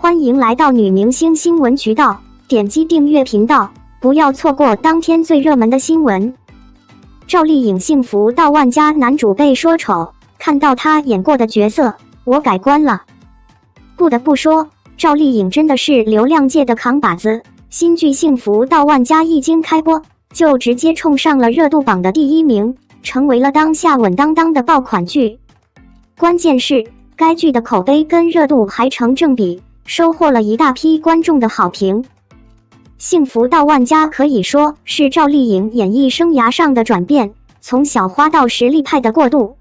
欢迎来到女明星新闻渠道，点击订阅频道，不要错过当天最热门的新闻。赵丽颖幸福到万家，男主被说丑，看到她演过的角色，我改观了。不得不说，赵丽颖真的是流量界的扛把子，新剧《幸福到万家》一经开播，就直接冲上了热度榜的第1名，成为了当下稳当当的爆款剧。关键是，该剧的口碑跟热度还成正比，收获了一大批观众的好评。幸福到万家可以说是赵丽颖演艺生涯上的转变，从小花到实力派的过渡。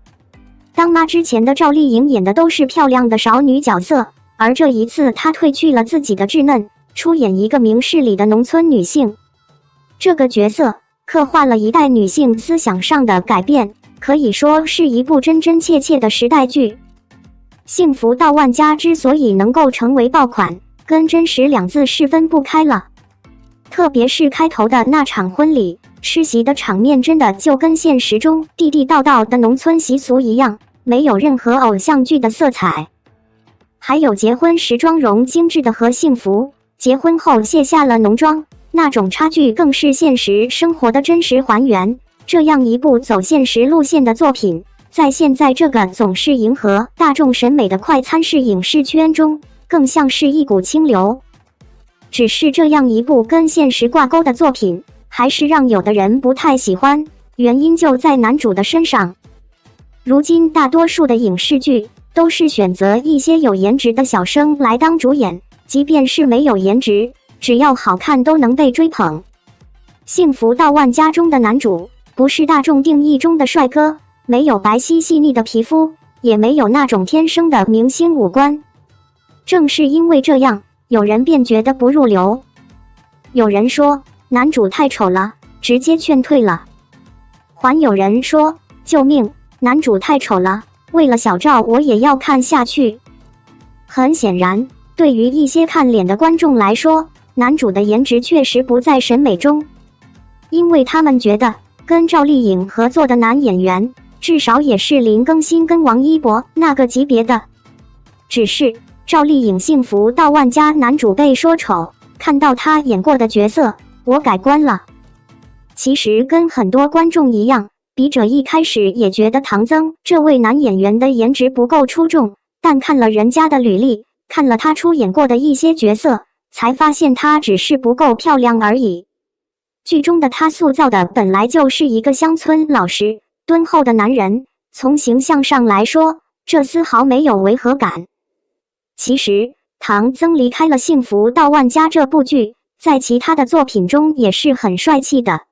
当妈之前的赵丽颖演的都是漂亮的少女角色，而这一次她褪去了自己的稚嫩，出演一个明事理的农村女性。这个角色刻画了一代女性思想上的改变，可以说是一部真真切切的时代剧。幸福到万家之所以能够成为爆款，跟真实2字是分不开了。特别是开头的那场婚礼，吃席的场面真的就跟现实中地地道道的农村习俗一样，没有任何偶像剧的色彩。还有结婚时妆容精致的何幸福，结婚后卸下了浓妆，那种差距更是现实生活的真实还原。这样一部走现实路线的作品，在现在这个总是迎合大众审美的快餐式影视圈中，更像是一股清流。只是这样一部跟现实挂钩的作品，还是让有的人不太喜欢，原因就在男主的身上。如今大多数的影视剧都是选择一些有颜值的小生来当主演，即便是没有颜值，只要好看都能被追捧。幸福到万家中的男主不是大众定义中的帅哥，没有白皙细腻的皮肤，也没有那种天生的明星五官。正是因为这样，有人便觉得不入流。有人说男主太丑了，直接劝退了。还有人说救命，男主太丑了，为了小赵我也要看下去。很显然，对于一些看脸的观众来说，男主的颜值确实不在审美中，因为他们觉得跟赵丽颖合作的男演员至少也是林更新跟王一博那个级别的。只是赵丽颖幸福到万家，男主被说丑，看到他演过的角色，我改观了。其实跟很多观众一样，笔者一开始也觉得唐僧这位男演员的颜值不够出众，但看了人家的履历，看了他出演过的一些角色，才发现他只是不够漂亮而已。剧中的他塑造的本来就是一个乡村老实敦厚的男人，从形象上来说，这丝毫没有违和感。其实唐僧离开了幸福到万家这部剧，在其他的作品中也是很帅气的，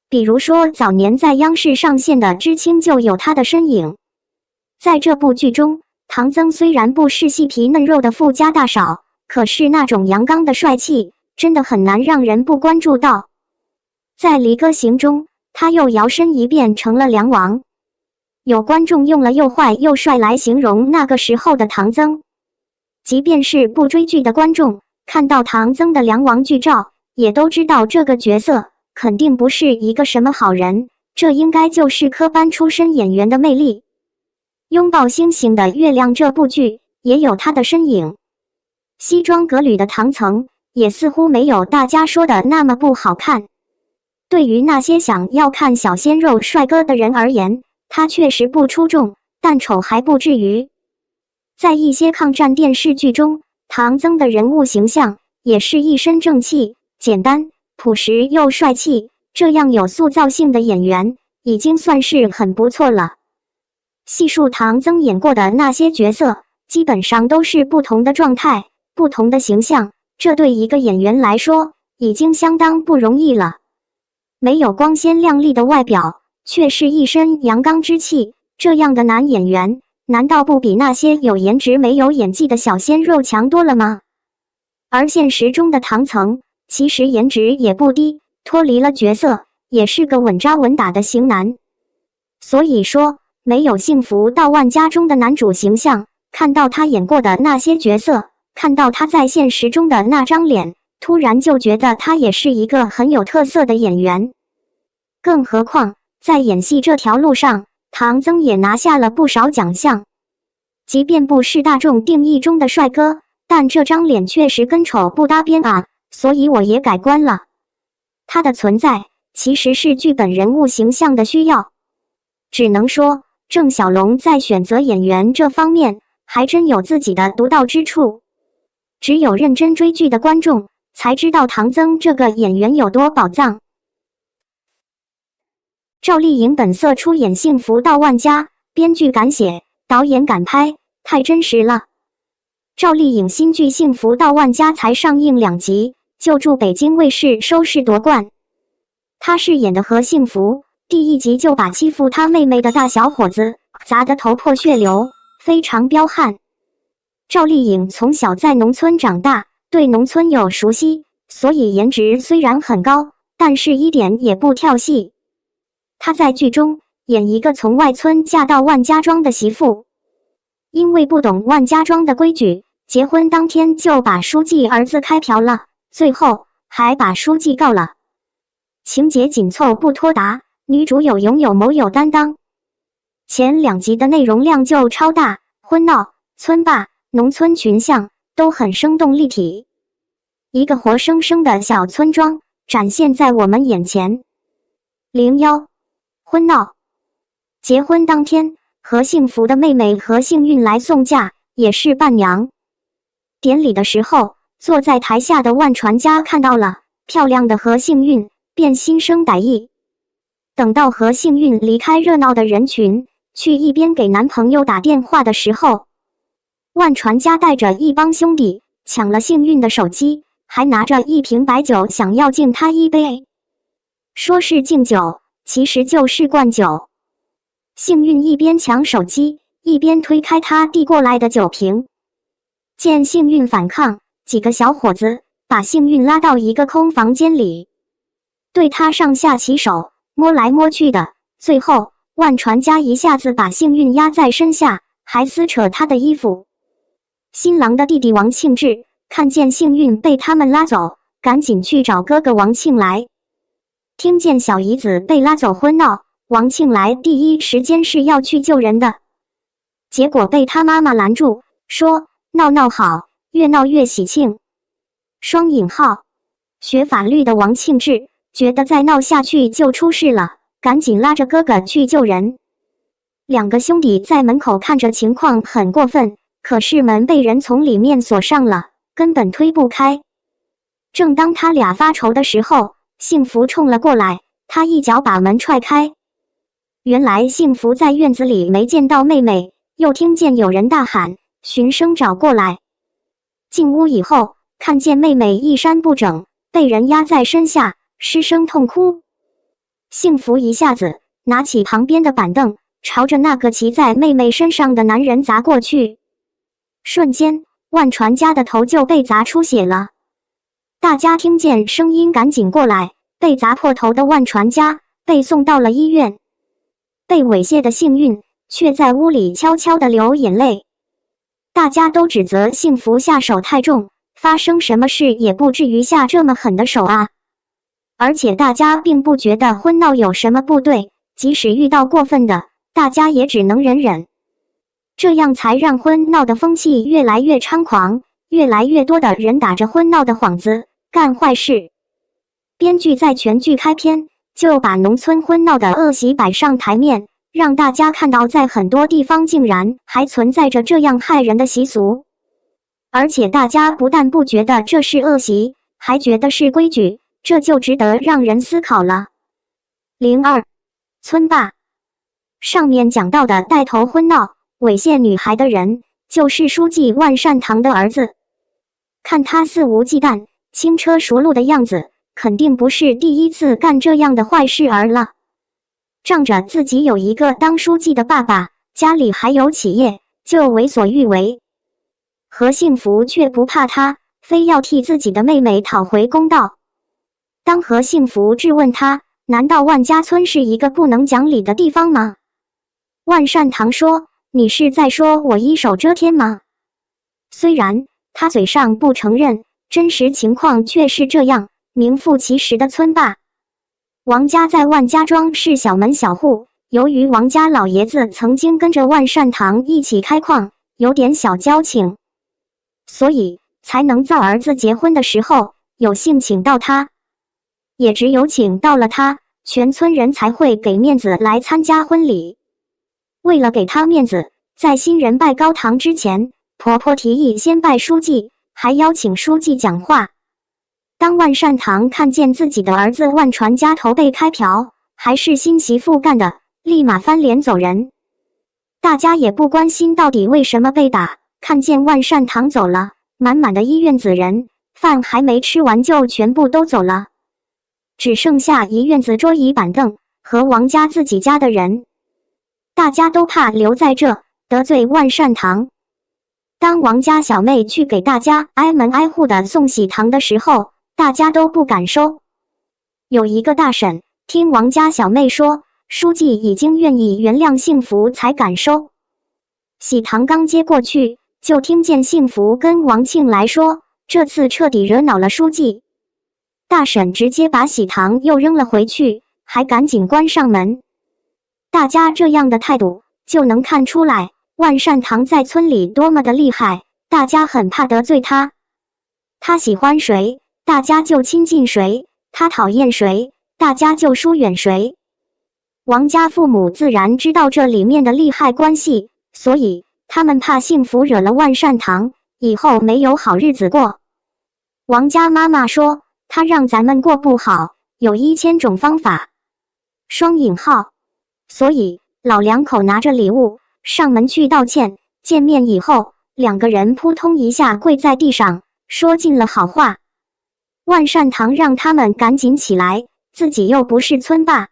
比如说早年在央视上线的《知青》就有他的身影。在这部剧中，唐僧虽然不是细皮嫩肉的富家大少，可是那种阳刚的帅气真的很难让人不关注到。在《离歌行》中，他又摇身一变成了梁王，有观众用了又坏又帅来形容那个时候的唐僧。即便是不追剧的观众，看到唐僧的梁王剧照，也都知道这个角色肯定不是一个什么好人，这应该就是科班出身演员的魅力。拥抱星星的月亮这部剧也有他的身影。西装革履的唐僧也似乎没有大家说的那么不好看。对于那些想要看小鲜肉帅哥的人而言，他确实不出众，但丑还不至于。在一些抗战电视剧中，唐僧的人物形象也是一身正气，简单朴实又帅气，这样有塑造性的演员已经算是很不错了。细数唐僧演过的那些角色，基本上都是不同的状态，不同的形象，这对一个演员来说已经相当不容易了。没有光鲜亮丽的外表，却是一身阳刚之气，这样的男演员难道不比那些有颜值没有演技的小鲜肉强多了吗？而现实中的唐僧其实颜值也不低，脱离了角色也是个稳扎稳打的型男。所以说，没有幸福到万家中的男主形象，看到他演过的那些角色，看到他在现实中的那张脸，突然就觉得他也是一个很有特色的演员。更何况在演戏这条路上，唐僧也拿下了不少奖项。即便不是大众定义中的帅哥，但这张脸确实跟丑不搭边啊，所以我也改观了。他的存在其实是剧本人物形象的需要，只能说郑晓龙在选择演员这方面还真有自己的独到之处。只有认真追剧的观众才知道唐僧这个演员有多宝藏。赵丽颖本色出演幸福到万家，编剧敢写，导演敢拍，太真实了。赵丽颖新剧《幸福到万家》才上映2集，就助北京卫视收视夺冠。她饰演的何幸福，第1集就把欺负她妹妹的大小伙子砸得头破血流，非常彪悍。赵丽颖从小在农村长大，对农村有熟悉，所以颜值虽然很高，但是一点也不跳戏。她在剧中演一个从外村嫁到万家庄的媳妇，因为不懂万家庄的规矩，结婚当天就把书记儿子开瓢了，最后还把书记告了。情节紧凑不拖沓，女主有勇有谋有担当。前2集的内容量就超大，婚闹、村霸、农村群像都很生动立体，一个活生生的小村庄展现在我们眼前。01婚闹。结婚当天，何幸福的妹妹何幸运来送嫁，也是伴娘。典礼的时候，坐在台下的万传家看到了漂亮的何幸运，便心生歹意。等到何幸运离开热闹的人群，去一边给男朋友打电话的时候，万传家带着一帮兄弟抢了幸运的手机，还拿着一瓶白酒想要敬他一杯。说是敬酒，其实就是灌酒。幸运一边抢手机，一边推开他递过来的酒瓶。见幸运反抗，几个小伙子把幸运拉到一个空房间里，对他上下其手，摸来摸去的。最后，万传家一下子把幸运压在身下，还撕扯他的衣服。新郎的弟弟王庆志看见幸运被他们拉走，赶紧去找哥哥王庆来。听见小姨子被拉走婚闹，王庆来第一时间是要去救人的，结果被他妈妈拦住，说闹闹好，越闹越喜庆。双引号，学法律的王庆志觉得再闹下去就出事了，赶紧拉着哥哥去救人。2个兄弟在门口看着情况很过分，可是门被人从里面锁上了，根本推不开。正当他俩发愁的时候，幸福冲了过来，他一脚把门踹开。原来幸福在院子里没见到妹妹，又听见有人大喊，循声找过来。进屋以后，看见妹妹衣衫不整，被人压在身下，失声痛哭。幸福一下子拿起旁边的板凳，朝着那个骑在妹妹身上的男人砸过去。瞬间，万传家的头就被砸出血了。大家听见声音赶紧过来，被砸破头的万传家被送到了医院。被猥亵的幸运却在屋里悄悄地流眼泪。大家都指责幸福下手太重，发生什么事也不至于下这么狠的手啊。而且大家并不觉得婚闹有什么不对，即使遇到过分的，大家也只能忍忍。这样才让婚闹的风气越来越猖狂，越来越多的人打着婚闹的幌子干坏事。编剧在全剧开篇就把农村婚闹的恶习摆上台面，让大家看到在很多地方竟然还存在着这样害人的习俗。而且大家不但不觉得这是恶习，还觉得是规矩，这就值得让人思考了。02村霸。上面讲到的带头婚闹猥亵女孩的人，就是书记万善堂的儿子。看他肆无忌惮、轻车熟路的样子，肯定不是第一次干这样的坏事儿了。仗着自己有一个当书记的爸爸，家里还有企业，就为所欲为。何幸福却不怕他，非要替自己的妹妹讨回公道。当何幸福质问他，难道万家村是一个不能讲理的地方吗？万善堂说，你是在说我一手遮天吗？虽然他嘴上不承认，真实情况却是这样。名副其实的村霸。王家在万家庄是小门小户，由于王家老爷子曾经跟着万善堂一起开矿，有点小交情，所以才能在儿子结婚的时候有幸请到他。也只有请到了他，全村人才会给面子来参加婚礼。为了给他面子，在新人拜高堂之前，婆婆提议先拜书记，还邀请书记讲话。当万善堂看见自己的儿子万传家头被开瓢，还是新媳妇干的，立马翻脸走人。大家也不关心到底为什么被打，看见万善堂走了，满满的医院子人，饭还没吃完就全部都走了，只剩下一院子桌椅板凳和王家自己家的人。大家都怕留在这得罪万善堂。当王家小妹去给大家挨门挨户的送喜糖的时候，大家都不敢收。有一个大婶听王家小妹说，书记已经愿意原谅幸福才敢收。喜糖刚接过去，就听见幸福跟王庆来说，这次彻底惹恼了书记。大婶直接把喜糖又扔了回去，还赶紧关上门。大家这样的态度，就能看出来万善堂在村里多么的厉害，大家很怕得罪他。他喜欢谁，大家就亲近谁，他讨厌谁，大家就疏远谁。王家父母自然知道这里面的利害关系，所以他们怕幸福惹了万善堂，以后没有好日子过。王家妈妈说，他让咱们过不好，有1000种方法。双引号。所以老两口拿着礼物上门去道歉，见面以后，两个人扑通一下跪在地上，说尽了好话。万善堂让他们赶紧起来，自己又不是村霸，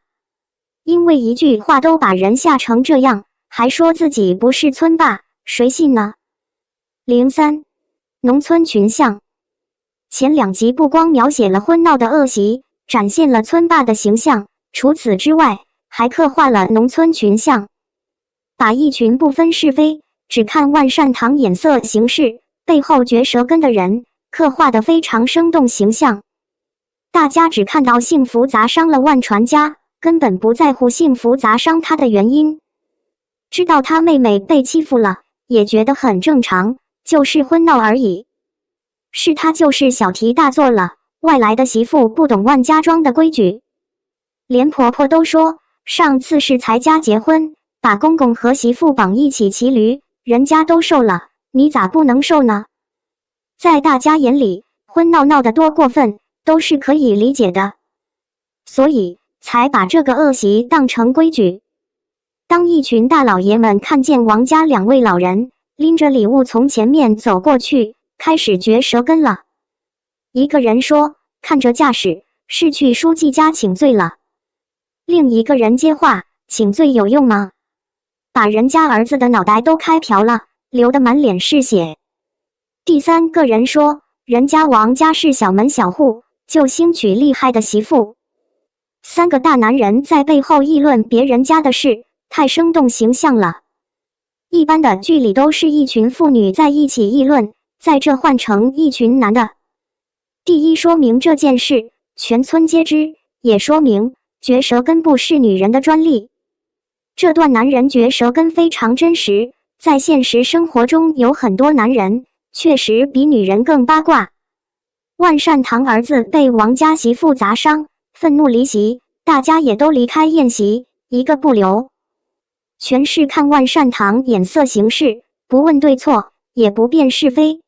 因为一句话都把人吓成这样，还说自己不是村霸，谁信呢？03农村群像。前2集不光描写了婚闹的恶习，展现了村霸的形象，除此之外还刻画了农村群像，把一群不分是非，只看万善堂眼色行事，背后嚼舌根的人刻画得非常生动形象。大家只看到幸福砸伤了万传家，根本不在乎幸福砸伤他的原因。知道他妹妹被欺负了，也觉得很正常，就是婚闹而已。是他就是小题大做了，外来的媳妇不懂万家庄的规矩。连婆婆都说，上次是才家结婚，把公公和媳妇绑一起骑驴，人家都受了，你咋不能受呢？在大家眼里，婚闹闹得多过分，都是可以理解的，所以才把这个恶习当成规矩。当一群大老爷们看见王家2位老人拎着礼物从前面走过去，开始嚼舌根了。一个人说，看这架势，是去书记家请罪了。另一个人接话，请罪有用吗？把人家儿子的脑袋都开瓢了，流得满脸是血。第3个人说，人家王家是小门小户，就兴娶厉害的媳妇。3个大男人在背后议论别人家的事，太生动形象了。一般的剧里都是一群妇女在一起议论，在这换成一群男的。第一，说明这件事全村皆知，也说明嚼舌根不是女人的专利。这段男人嚼舌根非常真实，在现实生活中有很多男人确实比女人更八卦。万善堂儿子被王家媳妇砸伤，愤怒离席，大家也都离开宴席，一个不留。全是看万善堂眼色行事，不问对错，也不辨是非。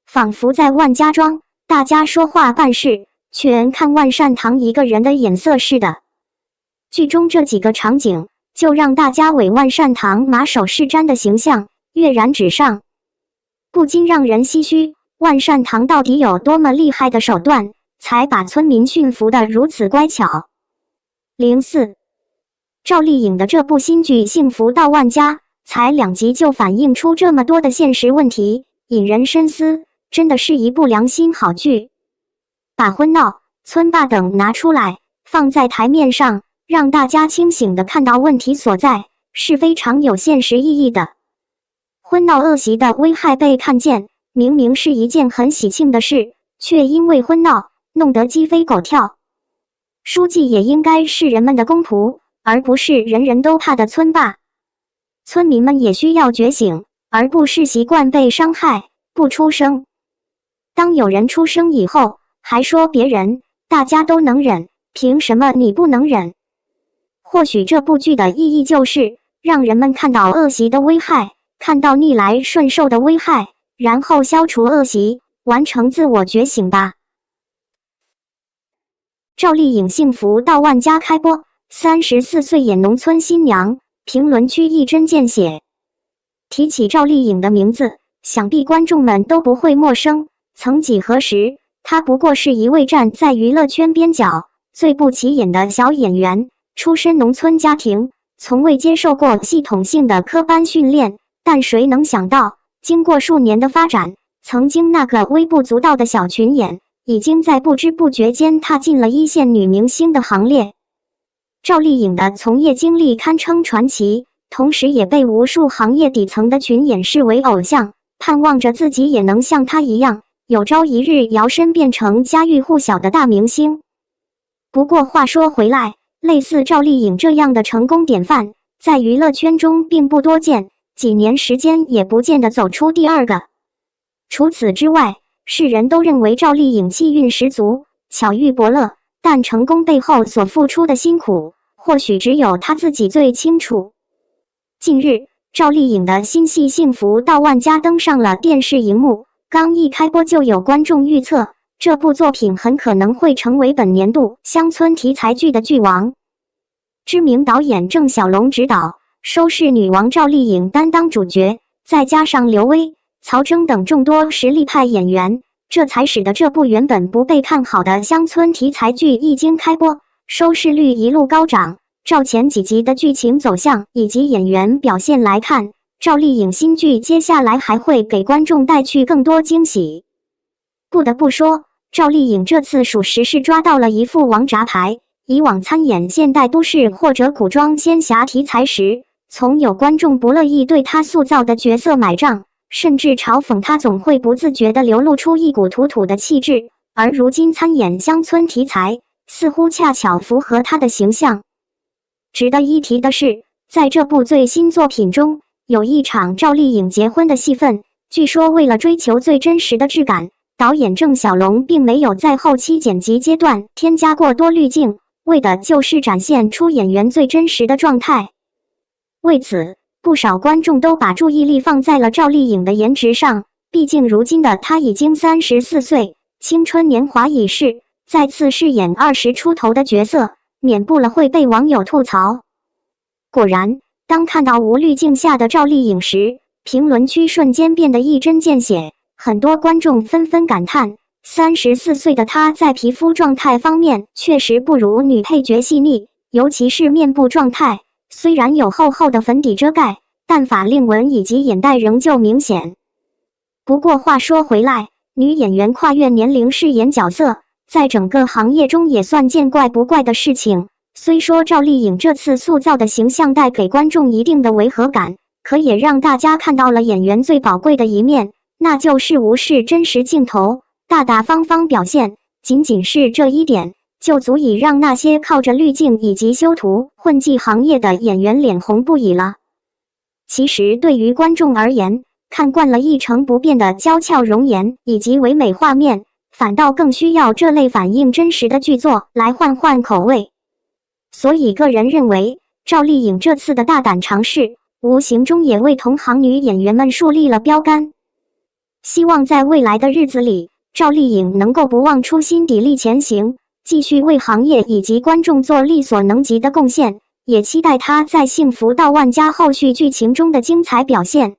仿佛在万家庄，大家说话办事全看万善堂一个人的眼色似的。剧中这几个场景就让大家为万善堂马首是瞻的形象跃然纸上，不禁让人唏嘘，万善堂到底有多么厉害的手段，才把村民驯服得如此乖巧。04赵丽颖的这部新剧《幸福到万家》才2集就反映出这么多的现实问题，引人深思，真的是一部良心好剧。把婚闹、村霸等拿出来放在台面上，让大家清醒地看到问题所在，是非常有现实意义的。婚闹恶习的危害被看见，明明是一件很喜庆的事，却因为婚闹弄得鸡飞狗跳。书记也应该是人们的公仆，而不是人人都怕的村霸。村民们也需要觉醒，而不是习惯被伤害，不出声。当有人出声以后，还说别人大家都能忍，凭什么你不能忍？或许这部剧的意义就是让人们看到恶习的危害，看到逆来顺受的危害，然后消除恶习，完成自我觉醒吧。赵丽颖幸福到万家开播，34岁演农村新娘，评论区一针见血。提起赵丽颖的名字，想必观众们都不会陌生。曾几何时，她不过是一位站在娱乐圈边角、最不起眼的小演员，出身农村家庭，从未接受过系统性的科班训练。但谁能想到，经过数年的发展，曾经那个微不足道的小群演，已经在不知不觉间踏进了一线女明星的行列。赵丽颖的从业经历堪称传奇，同时也被无数行业底层的群演视为偶像，盼望着自己也能像她一样，有朝一日摇身变成家喻户晓的大明星。不过话说回来，类似赵丽颖这样的成功典范，在娱乐圈中并不多见，几年时间也不见得走出第二个。除此之外，世人都认为赵丽颖气运十足，巧遇伯乐，但成功背后所付出的辛苦，或许只有她自己最清楚。近日，赵丽颖的新戏《幸福到万家》登上了电视荧幕，刚一开播就有观众预测，这部作品很可能会成为本年度乡村题材剧的剧王。知名导演郑晓龙执导，收视女王赵丽颖担当主角，再加上刘威、曹征等众多实力派演员，这才使得这部原本不被看好的乡村题材剧一经开播，收视率一路高涨。照前几集的剧情走向以及演员表现来看，赵丽颖新剧接下来还会给观众带去更多惊喜。不得不说，赵丽颖这次属实是抓到了一副王炸牌。以往参演现代都市或者古装仙侠题材时，总有观众不乐意对她塑造的角色买账，甚至嘲讽她总会不自觉地流露出一股土土的气质。而如今参演乡村题材，似乎恰巧符合她的形象。值得一提的是，在这部最新作品中，有一场赵丽颖结婚的戏份，据说为了追求最真实的质感，导演郑晓龙并没有在后期剪辑阶段添加过多滤镜，为的就是展现出演员最真实的状态。为此，不少观众都把注意力放在了赵丽颖的颜值上，毕竟如今的她已经34岁，青春年华已逝，再次饰演20出头的角色，免不了会被网友吐槽。果然，当看到无滤镜下的赵丽颖时，评论区瞬间变得一针见血，很多观众纷纷感叹，34岁的她在皮肤状态方面确实不如女配角细腻，尤其是面部状态，虽然有厚厚的粉底遮盖，但法令纹以及眼袋仍旧明显。不过话说回来，女演员跨越年龄饰演角色，在整个行业中也算见怪不怪的事情。虽说赵丽颖这次塑造的形象带给观众一定的违和感，可也让大家看到了演员最宝贵的一面，那就是无视真实镜头，大大方方表现。仅仅是这一点，就足以让那些靠着滤镜以及修图混迹行业的演员脸红不已了。其实对于观众而言，看惯了一成不变的娇俏容颜以及唯美画面，反倒更需要这类反映真实的剧作来换换口味。所以个人认为，赵丽颖这次的大胆尝试，无形中也为同行女演员们树立了标杆。希望在未来的日子里，赵丽颖能够不忘初心，砥砺前行，继续为行业以及观众做力所能及的贡献，也期待她在《幸福到万家》后续剧情中的精彩表现。